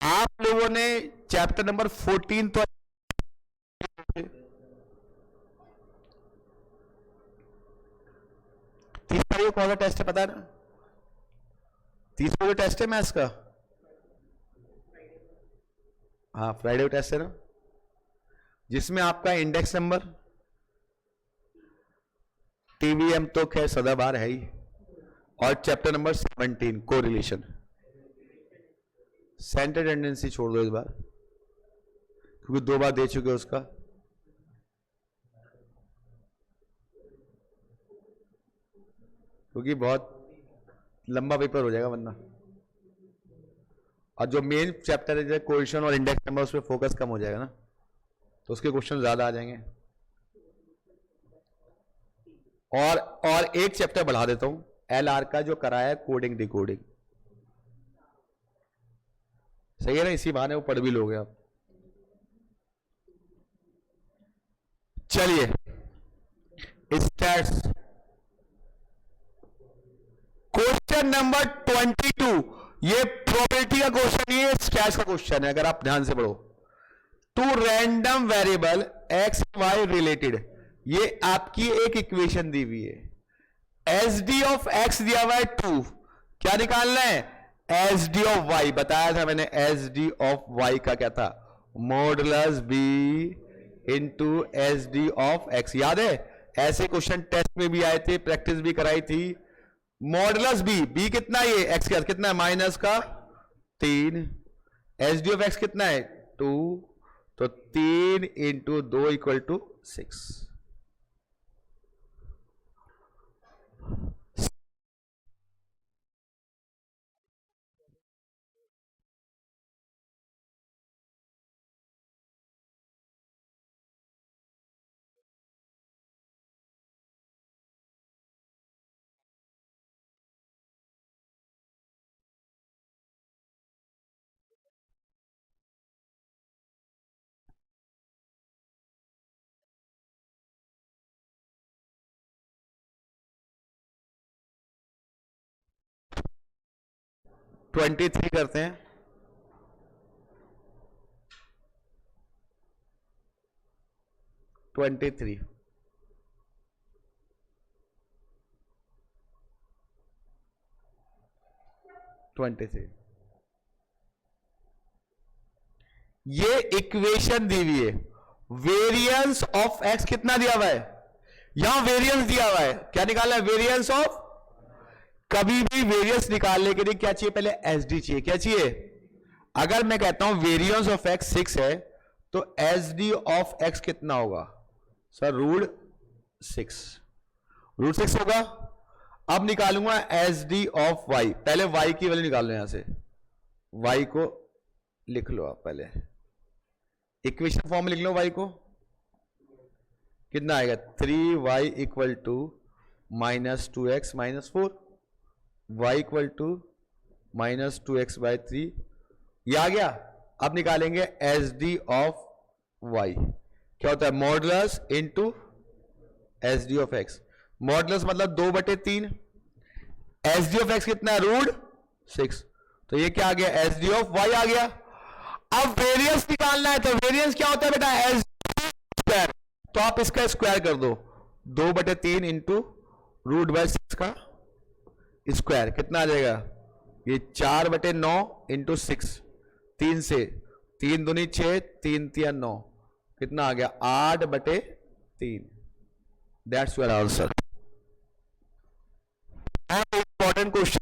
आप लोगों ने चैप्टर नंबर 14 तो 30 तारीख को कौन सा टेस्ट है पता है ना? 30 को टेस्ट है मैथ्स का, हाँ फ्राइडे को टेस्ट है ना, जिसमें आपका इंडेक्स नंबर, टीवीएम तो खैर सदाबहार है ही, और chapter number 17 correlation. Centre tendency छोड़ दो इस बार, क्योंकि 2 बार दे चुके हो उसका। क्योंकि बहुत लंबा पेपर हो जाएगा वरना, और जो मेन चैप्टर है जैसे कोरिलेशन और इंडेक्स नंबर, उस पर फोकस कम हो जाएगा ना, तो उसके क्वेश्चन ज्यादा आ जाएंगे। और एक चैप्टर बढ़ा देता हूं, एलआर का जो कराया है कोडिंग डिकोडिंग, सही है ना, इसी बहाने वो पढ़ भी लोगे आप। चलिए स्टैट्स, क्वेश्चन नंबर 22, ये प्रोबेबिलिटी का क्वेश्चन नहीं है, स्टैट्स का क्वेश्चन है, अगर आप ध्यान से पढ़ो। 2 random variable X Y related, ये आपकी एक इक्वेशन दी हुई है। एस डी ऑफ एक्स दिया हुआ है 2, क्या निकालना है? S D of Y. बताया था मैंने एस डी ऑफ वाई का क्या था? Modulus B into S D of X. याद है ऐसे क्वेश्चन टेस्ट में भी आए थे, प्रैक्टिस भी कराई थी। मॉडुलस बी, बी कितना है? ये एक्स का कितना है? माइनस का 3। एस डी ऑफ एक्स कितना है? 2, तो 3 इंटू 2 इक्वल टू 6। ट्वेंटी 23 करते हैं। ट्वेंटी 23 ये इक्वेशन दी हुई है। वेरिएंस ऑफ एक्स कितना दिया हुआ है? यहां वेरिएंस दिया हुआ है, क्या निकालना है? Variance of. कभी भी वेरिएंस निकालने के लिए क्या चाहिए? पहले एस डी चाहिए। क्या चाहिए? अगर मैं कहता हूं वेरिएंस ऑफ एक्स 6 है, तो एस डी ऑफ एक्स कितना होगा? सर √6, √6 होगा। अब निकालूंगा एस डी ऑफ वाई। पहले वाई की वैल्यू निकाल लो, यहां से वाई को लिख लो आप, पहले इक्वेशन फॉर्म में लिख लो। वाई को कितना आएगा? 3y equal to -2x - 4, y equal to -2x/3। ये आ गया। अब निकालेंगे एस डी ऑफ y। क्या होता है? Modulus into S D of x. Modulus मतलब 2/3। एस डी ऑफ एक्स कितना है? √6। तो ये क्या आ गया? एस डी ऑफ वाई आ गया। अब वेरिएंस निकालना है, तो वेरिएंस क्या होता है बेटा? S square. तो आप इसका स्क्वायर कर दो, 2/3 इंटू √6 का स्क्वायर। कितना आ जाएगा? ये 4/9 इंटू 6, 3 से 3 दूनी 6, 3 3 9, कितना आ गया? 8/3। That's your answer. Important question.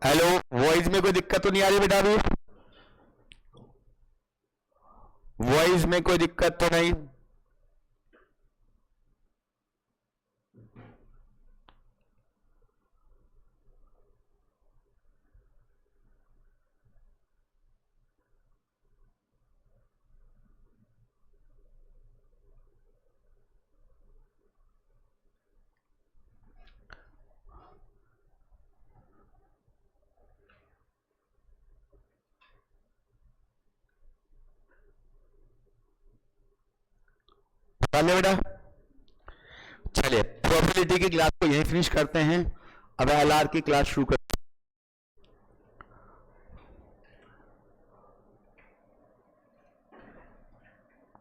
Hello, voice में कोई दिक्कत तो नहीं आ रही बेटा? अभी वॉइस में कोई दिक्कत तो नहीं? बेटा चलिए, प्रोबेबिलिटी की क्लास को यहीं फिनिश करते हैं। अब एलआर की क्लास शुरू कर।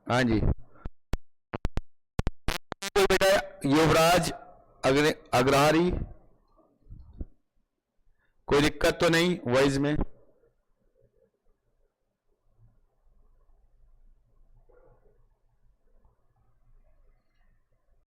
हाँ जी बेटा, युवराज अग्रहारी, कोई दिक्कत तो नहीं वॉइस में?